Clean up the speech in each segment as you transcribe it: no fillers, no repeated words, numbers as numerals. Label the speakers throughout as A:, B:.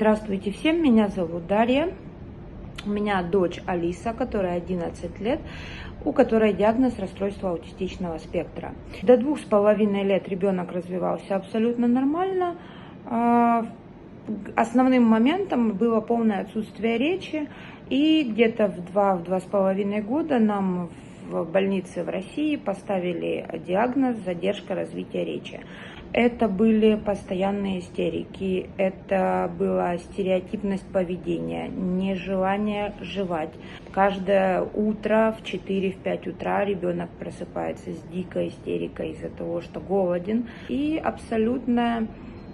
A: Здравствуйте всем, меня зовут Дарья. У меня дочь Алиса, которая 11 лет, у которой диагноз расстройства аутистичного спектра. До 2,5 лет ребенок развивался абсолютно нормально. Основным моментом было полное отсутствие речи, и где-то в 2-2,5 года нам в больнице в России поставили диагноз задержка развития речи. Это были постоянные истерики, это была стереотипность поведения, нежелание жевать. Каждое утро в 4-5 утра ребенок просыпается с дикой истерикой из-за того, что голоден, и абсолютное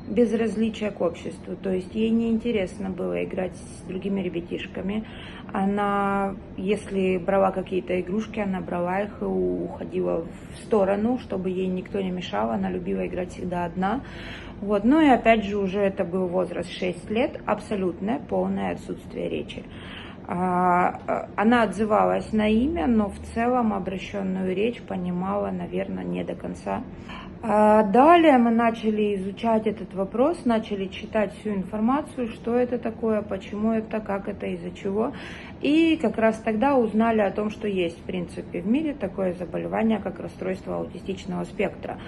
A: безразличие к обществу. То есть ей неинтересно было играть с другими ребятишками. Она, если брала какие-то игрушки, она брала их и уходила в сторону, чтобы ей никто не мешал. Она любила играть всегда одна. Вот. Ну и опять же, уже это был возраст 6 лет, абсолютное полное отсутствие речи. Она отзывалась на имя, но в целом обращенную речь понимала, наверное, не до конца. Далее мы начали изучать этот вопрос, начали читать всю информацию, что это такое, почему это, как это, из-за чего. И как раз тогда узнали о том, что есть, в принципе, в мире такое заболевание, как расстройство аутистичного спектра.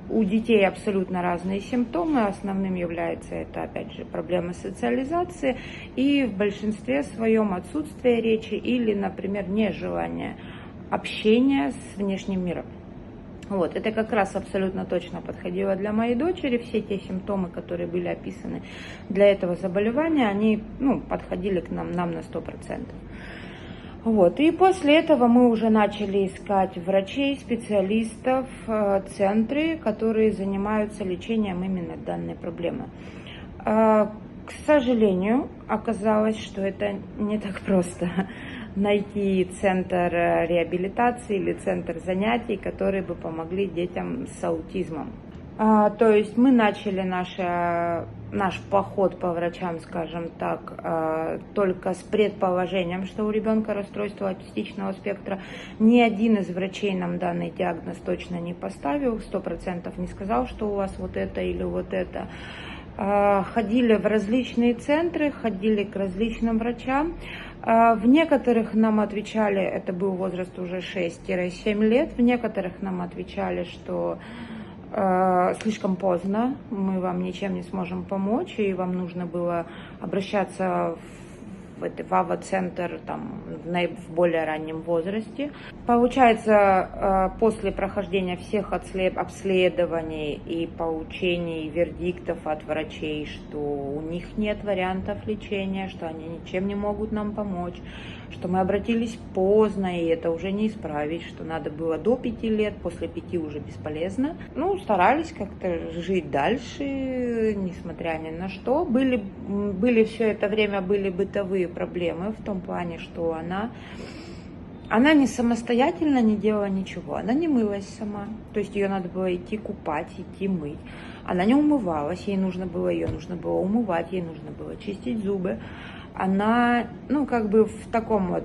A: У детей абсолютно разные симптомы. Основным является это, опять же, проблема социализации и в большинстве своем отсутствие речи или, например, нежелание общения с внешним миром. Вот, это как раз абсолютно точно подходило для моей дочери. Все те симптомы, которые были описаны для этого заболевания, они подходили к нам на 100%. Вот. И после этого мы уже начали искать врачей, специалистов, центры, которые занимаются лечением именно данной проблемы. К сожалению, оказалось, что это не так просто найти центр реабилитации или центр занятий, которые бы помогли детям с аутизмом. То есть мы начали наш поход по врачам, скажем так, только с предположением, что у ребенка расстройство аутистичного спектра. Ни один из врачей нам данный диагноз точно не поставил, 100% не сказал, что у вас вот это или вот это. Ходили в различные центры, ходили к различным врачам. В некоторых нам отвечали, это был возраст уже 6-7 лет, в некоторых нам отвечали, что слишком поздно, мы вам ничем не сможем помочь, и вам нужно было обращаться в АВА-центр в более раннем возрасте. Получается, после прохождения всех обследований и получений вердиктов от врачей, что у них нет вариантов лечения, что они ничем не могут нам помочь, что мы обратились поздно, и это уже не исправить, что надо было до 5 лет, после 5 уже бесполезно. Старались как-то жить дальше, несмотря ни на что. Были все это время бытовые проблемы в том плане, что она не самостоятельно не делала ничего, она не мылась сама, то есть ее надо было идти купать, идти мыть. Она не умывалась, ее нужно было умывать, ей нужно было чистить зубы. Она, в таком вот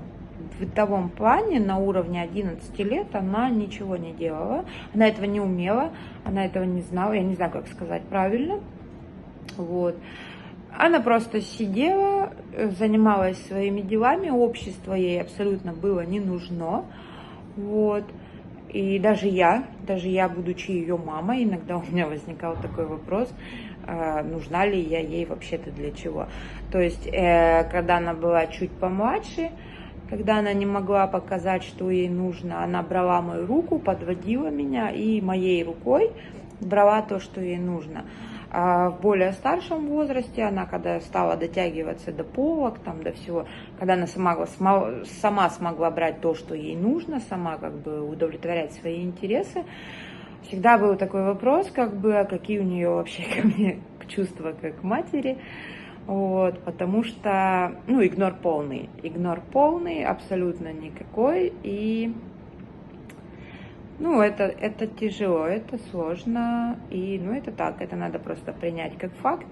A: бытовом плане на уровне 11 лет она ничего не делала, она этого не умела, она этого не знала, я не знаю, как сказать правильно. Вот. Она просто сидела, занималась своими делами, общество ей абсолютно было не нужно. Вот. И даже я, будучи ее мамой, иногда у меня возникал такой вопрос, нужна ли я ей вообще-то для чего. То есть, когда она была чуть помладше, когда она не могла показать, что ей нужно, она брала мою руку, подводила меня и моей рукой брала то, что ей нужно. А в более старшем возрасте, она когда стала дотягиваться до полок, до всего, когда она сама смогла брать то, что ей нужно, сама удовлетворять свои интересы, всегда был такой вопрос, какие у нее вообще ко мне чувства как к матери. Вот, потому что, игнор полный, абсолютно никакой, и это тяжело, это сложно, и, это так, это надо просто принять как факт,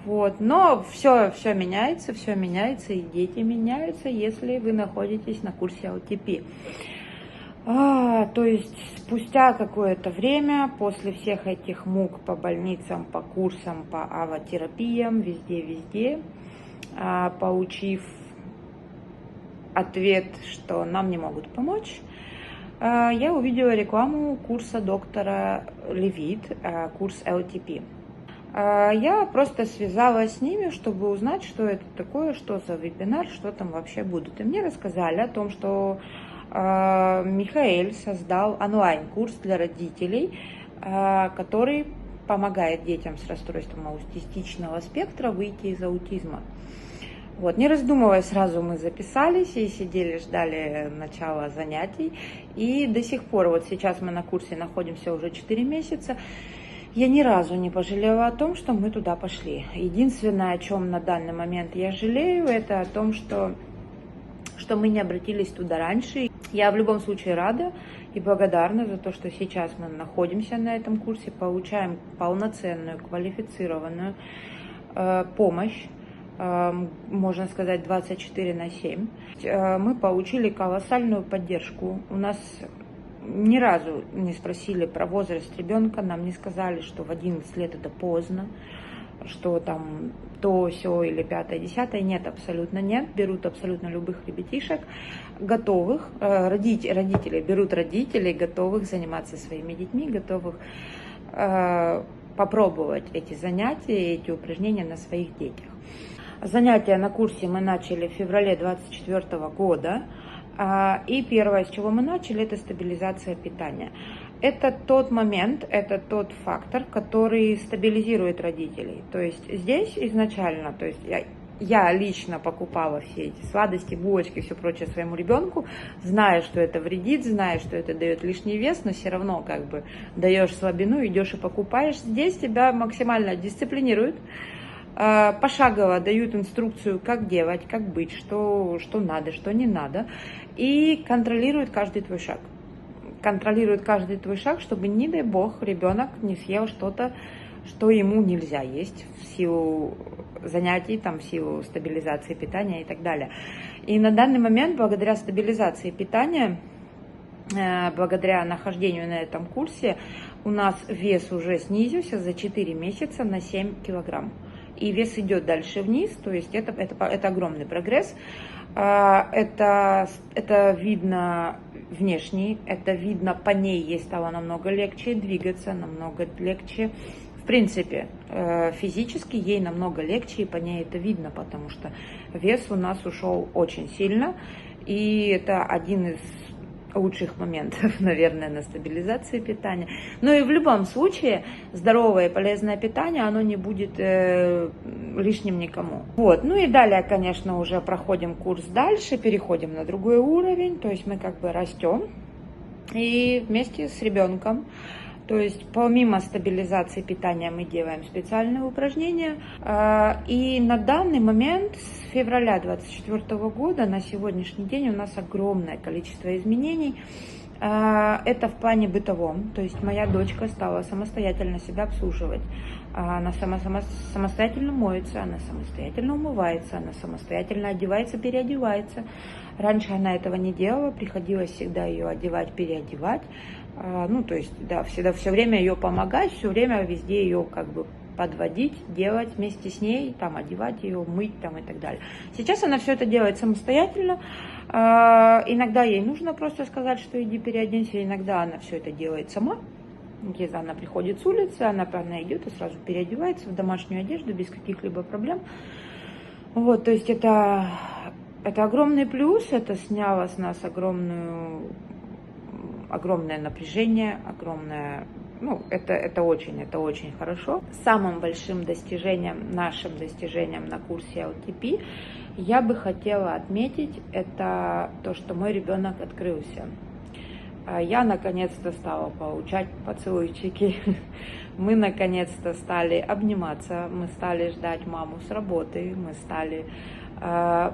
A: вот, но все меняется, и дети меняются, если вы находитесь на курсе ЛТП. То есть спустя какое-то время, после всех этих мук по больницам, по курсам, по авотерапиям, везде, получив ответ, что нам не могут помочь, я увидела рекламу курса доктора Левит, курс LTP. Я просто связалась с ними, чтобы узнать, что это такое, что за вебинар, что там вообще будет. И мне рассказали о том, что Михаэль создал онлайн-курс для родителей, который помогает детям с расстройством аутистичного спектра выйти из аутизма. Вот, не раздумывая, сразу мы записались и сидели, ждали начала занятий. И до сих пор, вот сейчас мы на курсе находимся уже 4 месяца, я ни разу не пожалела о том, что мы туда пошли. Единственное, о чем на данный момент я жалею, это о том, что мы не обратились туда раньше. Я в любом случае рада и благодарна за то, что сейчас мы находимся на этом курсе, получаем полноценную, квалифицированную помощь, можно сказать, 24/7. Мы получили колоссальную поддержку. У нас ни разу не спросили про возраст ребенка, нам не сказали, что в 11 лет это поздно, что там то, сё или 5, 10. Нет, абсолютно нет. Берут абсолютно любых ребятишек, готовых, родители берут родителей, готовых заниматься своими детьми, готовых попробовать эти занятия, эти упражнения на своих детях. Занятия на курсе мы начали в феврале 2024 года. И первое, с чего мы начали, это стабилизация питания. Это тот момент, это тот фактор, который стабилизирует родителей. То есть здесь изначально, то есть я лично покупала все эти сладости, булочки, все прочее своему ребенку, зная, что это вредит, зная, что это дает лишний вес, но все равно как бы даешь слабину, идешь и покупаешь. Здесь тебя максимально дисциплинируют, пошагово дают инструкцию, как делать, как быть, что надо, что не надо, и контролируют каждый твой шаг. Контролирует каждый твой шаг, чтобы, не дай бог, ребенок не съел что-то, что ему нельзя есть в силу занятий, там, в силу стабилизации питания и так далее. И на данный момент, благодаря стабилизации питания, благодаря нахождению на этом курсе, у нас вес уже снизился за 4 месяца на 7 килограмм. И вес идет дальше вниз, то есть это огромный прогресс. Это видно внешне, это видно по ней, ей стало намного легче двигаться, намного легче. В принципе, физически ей намного легче, и по ней это видно, потому что вес у нас ушел очень сильно. И это один из лучших моментов, наверное, на стабилизации питания. Но и в любом случае здоровое и полезное питание, оно не будет лишним никому. Вот. Ну и далее, конечно, уже проходим курс дальше, переходим на другой уровень, то есть мы как бы растем и вместе с ребенком. То есть помимо стабилизации питания мы делаем специальные упражнения. И на данный момент, с февраля 2024 года, на сегодняшний день у нас огромное количество изменений. Это в плане бытовом. То есть моя дочка стала самостоятельно себя обслуживать. Она самостоятельно моется, она самостоятельно умывается, она самостоятельно одевается, переодевается. Раньше она этого не делала, приходилось всегда ее одевать, переодевать. Ну, то есть, да, всегда все время ее помогать, все время везде ее как бы подводить, делать вместе с ней, там, одевать ее, мыть там и так далее. Сейчас она все это делает самостоятельно. Иногда ей нужно просто сказать, что иди переоденься, иногда она все это делает сама. Если она приходит с улицы, она идет и сразу переодевается в домашнюю одежду без каких-либо проблем. Вот, то есть это огромный плюс, это сняло с нас огромное напряжение, это очень хорошо. Самым большим нашим достижением на курсе LTP я бы хотела отметить, это то, что мой ребенок открылся. Я наконец-то стала получать поцелуйчики, мы наконец-то стали обниматься, мы стали ждать маму с работы, мы стали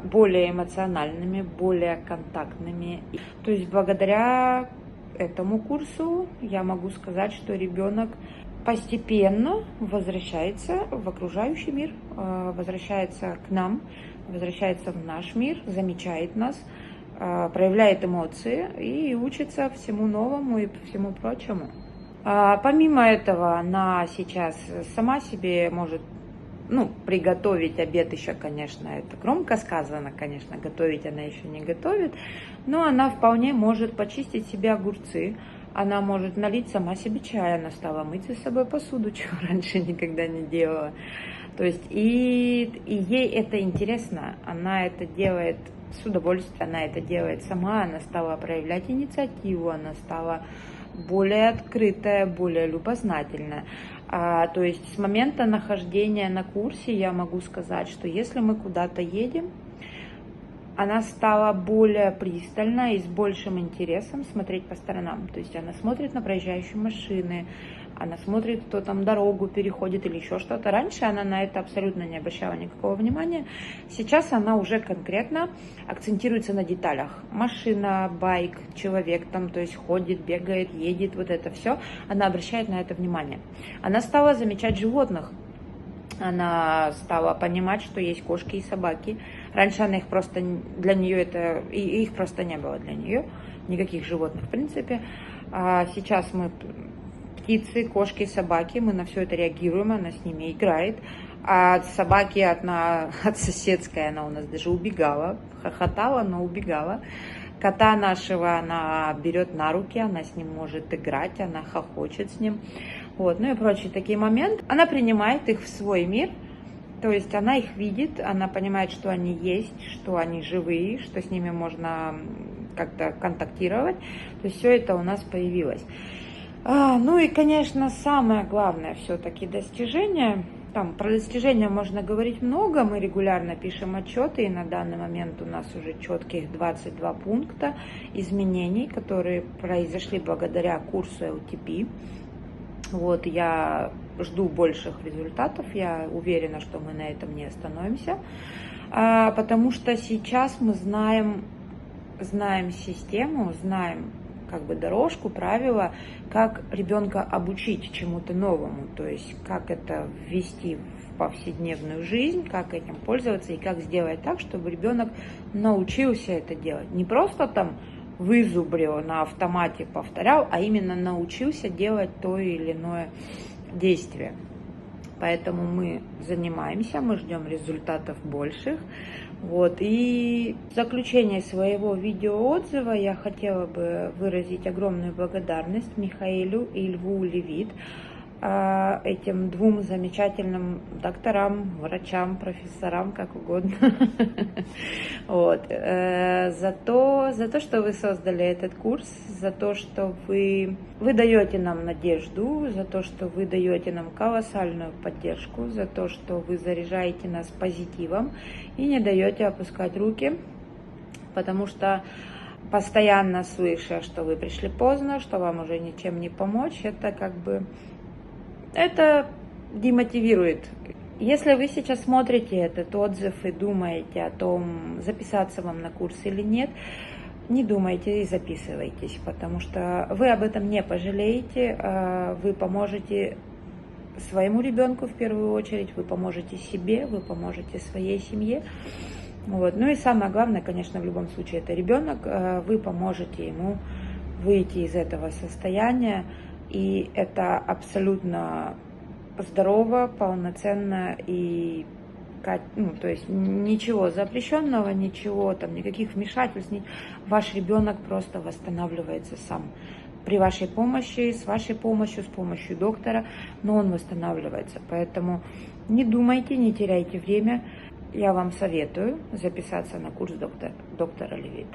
A: более эмоциональными, более контактными. То есть благодаря этому курсу я могу сказать, что ребенок постепенно возвращается в окружающий мир, возвращается к нам, возвращается в наш мир, замечает нас, проявляет эмоции и учится всему новому и всему прочему. Помимо этого, она сейчас сама себе может, приготовить обед еще, конечно, это громко сказано, конечно, готовить она еще не готовит, но она вполне может почистить себе огурцы, она может налить сама себе чай, она стала мыть за собой посуду, чего раньше никогда не делала. То есть и ей это интересно, она это делает с удовольствием, она это делает сама, она стала проявлять инициативу, она стала более открытая, более любознательная. То есть с момента нахождения на курсе я могу сказать, что если мы куда-то едем, она стала более пристально и с большим интересом смотреть по сторонам. То есть она смотрит на проезжающие машины, она смотрит, кто там дорогу переходит или еще что-то. Раньше она на это абсолютно не обращала никакого внимания. Сейчас она уже конкретно акцентируется на деталях. Машина, байк, человек там, то есть ходит, бегает, едет, вот это все. Она обращает на это внимание. Она стала замечать животных. Она стала понимать, что есть кошки и собаки. Раньше она их просто, для нее это, их просто не было для нее, никаких животных в принципе. А сейчас мы птицы, кошки, собаки, мы на все это реагируем, она с ними играет. А от собаки, от соседской она у нас даже убегала, хохотала, но убегала. Кота нашего она берет на руки, она с ним может играть, она хохочет с ним. Вот, ну и прочие такие моменты. Она принимает их в свой мир, то есть она их видит, она понимает, что они есть, что они живые, что с ними можно как-то контактировать. То есть все это у нас появилось. Ну и, конечно, самое главное все-таки достижение. Там про достижения можно говорить много, мы регулярно пишем отчеты, и на данный момент у нас уже четких 22 пункта изменений, которые произошли благодаря курсу LTP. Вот, я жду больших результатов, я уверена, что мы на этом не остановимся, потому что сейчас мы знаем систему, знаем как бы дорожку, правила, как ребенка обучить чему-то новому, то есть как это ввести в повседневную жизнь, как этим пользоваться и как сделать так, чтобы ребенок научился это делать. Не просто там вызубрил, на автомате повторял, а именно научился делать то или иное действие. Поэтому мы занимаемся, мы ждем результатов больших. Вот. И в заключение своего видеоотзыва я хотела бы выразить огромную благодарность Михаилу и Льву Левит, этим двум замечательным докторам, врачам, профессорам, как угодно, вот, за то, что вы создали этот курс, за то, что вы даете нам надежду, за то, что вы даете нам колоссальную поддержку, за то, что вы заряжаете нас позитивом и не даете опускать руки, потому что постоянно слыша, что вы пришли поздно, что вам уже ничем не помочь, это как бы... Это демотивирует. Если вы сейчас смотрите этот отзыв и думаете о том, записаться вам на курс или нет, не думайте и записывайтесь, потому что вы об этом не пожалеете, вы поможете своему ребенку в первую очередь, вы поможете себе, вы поможете своей семье. Вот. Ну и самое главное, конечно, в любом случае, это ребенок, вы поможете ему выйти из этого состояния. И это абсолютно здорово, полноценно и, то есть ничего запрещенного, ничего там, никаких вмешательств. Ваш ребенок просто восстанавливается сам. При вашей помощи, с вашей помощью, с помощью доктора, но он восстанавливается. Поэтому не думайте, не теряйте время. Я вам советую записаться на курс доктора Левит.